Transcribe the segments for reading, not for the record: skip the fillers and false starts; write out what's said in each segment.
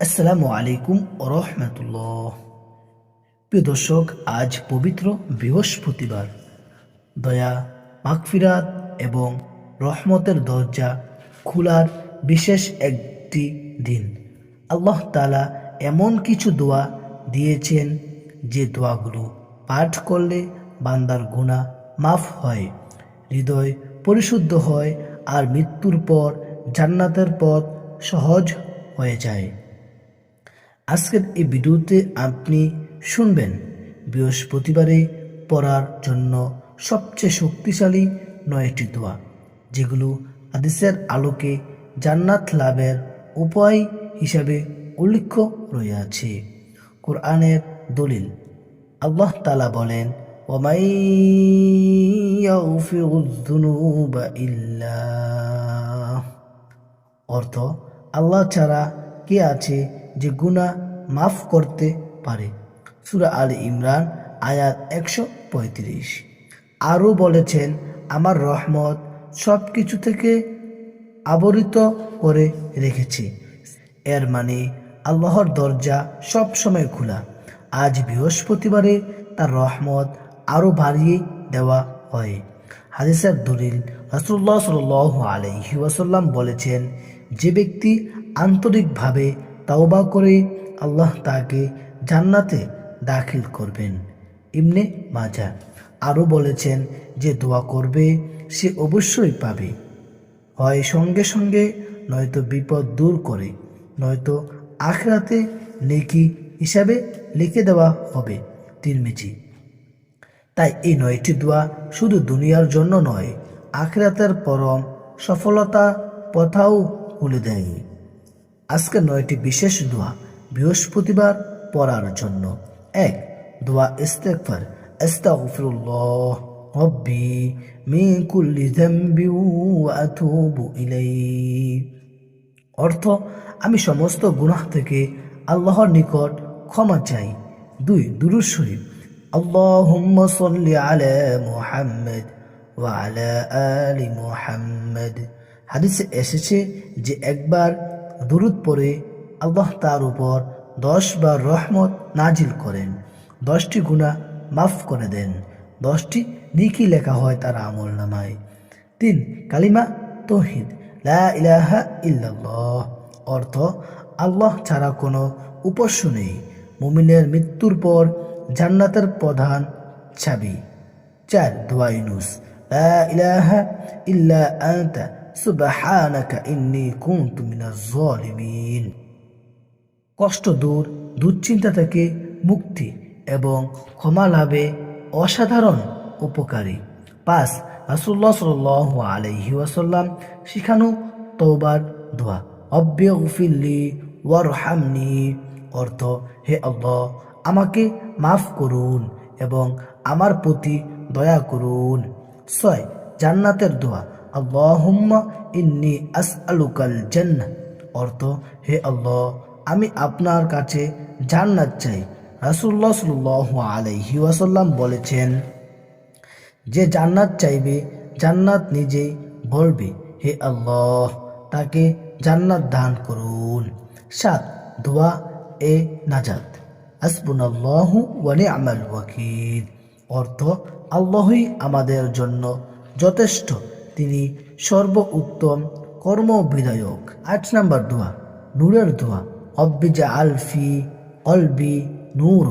আসসালামু আলাইকুম রহমতুল্লাহ। প্রিয় দর্শক, আজ পবিত্র বৃহস্পতিবার। দয়া, মাগফিরাত এবং রহমতের দরজা খোলার বিশেষ একটি দিন। আল্লাহ তাআলা এমন কিছু দোয়া দিয়েছেন যে দোয়াগুলো পাঠ করলে বান্দার গুনাহ মাফ হয়, হৃদয় পরিশুদ্ধ হয় আর মৃত্যুর পর জান্নাতের পথ সহজ হয়ে যায়। আজকের এই ভিডিওতে আপনি শুনবেন বৃহস্পতিবারে পড়ার জন্য সবচেয়ে শক্তিশালী 9টি দোয়া, যেগুলো হাদিসের আলোকে জান্নাত লাভের উপায় হিসাবে উল্লেখ রয়েছে। কোরআনের দলিল, আল্লাহ তাআলা বলেন, ওয়ামাই ইয়াগফিরুয যুনুবা ইল্লা, অর্থ আল্লাহ ছাড়া কে আছে যে গুনাহ মাফ করতে পারে। সূরা আলে ইমরান আয়াত 135। আরও বলেছেন, আমার রহমত সব কিছু থেকে আবরিত করে রেখেছে। এর মানে আল্লাহর দরজা সব সময় খোলা। আজ বৃহস্পতিবারে তার রহমত আরও বাড়িয়ে দেওয়া হয়। হাদিসের দলিল, রাসূলুল্লাহ সাল্লাল্লাহু আলাইহি ওয়াসাল্লাম বলেছেন, যে ব্যক্তি আন্তরিকভাবে তাওবা করে আল্লাহ তাকে জান্নাতে দাখিল করবেন। ইবনে মাজাহ। আরও বলেছেন, যে দোয়া করবে সে অবশ্যই পাবে, হয় সঙ্গে সঙ্গে, নয়তো বিপদ দূর করে, নয়তো আখিরাতে নেকি হিসাবে লিখে দেওয়া হবে। তিরমিজি। তাই এই 9টি দোয়া শুধু দুনিয়ার জন্য নয়, আখিরাতের পরম সফলতা পথাও খুলে দেয়। আজকের 9টি বিশেষ দোয়া বৃহস্পতিবার পড়ার জন্য। 1. দোয়া ইস্তেগফার। আস্তাগফিরুল্লাহ রব্বি মিন কুল্লি যামবি ওয়া আতুবু ইলাইহি, অর্থ আমি সমস্ত গুনাহ থেকে আল্লাহর নিকট ক্ষমা চাই। 2. দুরূদ শরীফ। আল্লাহুম্মা সাল্লি আলা মুহাম্মাদ ওয়া আলা আলি মুহাম্মাদ। হাদিসে এসেছে যে একবার দুরূদ পড়ে আল্লাহ তার উপর 10 বার রহমত নাজিল করেন, 10টি গুনাহ মাফ করে দেন, 10টি নেকি লেখা হয় তার আমলনামায়। 3. কালিমা তাওহীদ, লা ইলাহা ইল্লাল্লাহ, অর্থ আল্লাহ ছাড়া কোনো উপাস্য নেই। মুমিনের মৃত্যুর পর জান্নাতের প্রধান চাবি। 4. দোয়া ইউনুস, লা ইলাহা ইল্লা আনতা সুবহানাকা ইন্নী কুনতু মিনাজ জালিমিন, কষ্ট দূর, দুশ্চিন্তা থেকে মুক্তি এবং ক্ষমা লাভে অসাধারণ উপকারী। 5. রাসূলুল্লাহ সাল্লাল্লাহু আলাইহি ওয়াসাল্লাম শিখানো তওবার দোয়া, রব্বিগফিরলি ওয়ারহামনি, অর্থ হে আল্লাহ আমাকে মাফ করুন এবং আমার প্রতি দয়া করুন। 6. জান্নাতের দোয়া, আল্লাহুম্মা ইন্নী আসআলুকাল জান্নাহ, অর্থ হে আল্লাহ আমি আপনার কাছে জান্নাত চাই। রাসূলুল্লাহ সাল্লাল্লাহু আলাইহি ওয়াসাল্লাম বলেছেন, যে জান্নাত চাইবে জান্নাত নিজেই বলবে, হে আল্লাহ তাকে জান্নাত দান করুন। 7. দোয়া এ নাজাত, হাসবুনাল্লাহু ওয়া নি'মাল ওয়াকিল, অর্থ আল্লাহই আমাদের জন্য যথেষ্ট, তিনি সর্বোত্তম কর্মবিধায়ক। 8 নম্বর দোয়া নূরের দোয়া, রব্বি জাআল ফি কলবি নূর,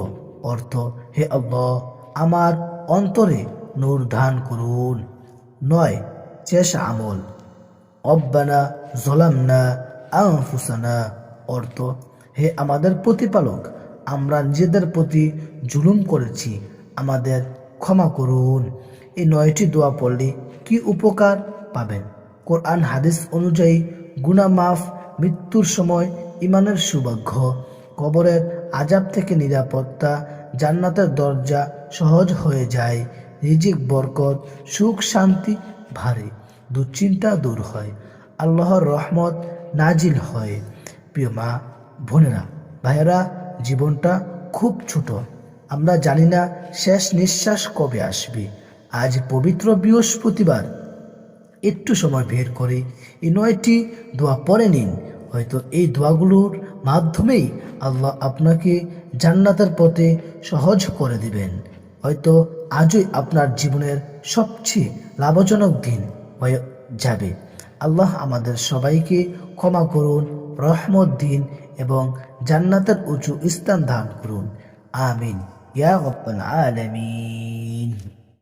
অর্থ হে আল্লাহ আমার অন্তরে নূর দান করুন। 9. শেষ আমল, রব্বানা যালামনা আনফুসানা, অর্থ হে আমাদের প্রতিপালক আমরা নিজেদের প্রতি জুলুম করেছি, আমাদের ক্ষমা করুন। এই 9টি দোয়া পড়লে কি উপকার পাবেন? কোরআন হাদিস অনুযায়ী গুনাহ মাফ, মৃত্যুর সময় ইমানের সৌভাগ্য, কবরের আযাব থেকে নিরাপত্তা, জান্নাতের দরজা সহজ হয়ে যায়, রিজিক বরকত, সুখ শান্তি ভারে, দুশ্চিন্তা দূর হয়, আল্লাহর রহমত নাজিল হয়। প্রিয় মা, বোনেরা, ভাইয়েরা, জীবনটা খুব ছোট, আমরা জানি না শেষ নিঃশ্বাস কবে আসবে। আজ পবিত্র বৃহস্পতিবার, একটু সময় বের করে এই 9টি দোয়া পড়ে নিন। হয়তো এই দোয়াগুলোর মাধ্যমেই আল্লাহ আপনাকে জান্নাতের পথে সহজ করে দিবেন। হয়তো আজই আপনার জীবনের সবচেয়ে লাভজনক দিন হয়ে যাবে। আল্লাহ আমাদের সবাইকে ক্ষমা করুন, রহমত দিন এবং জান্নাতের উঁচু স্থান দান করুন। আমিন ইয়া রাব্বাল আলামিন।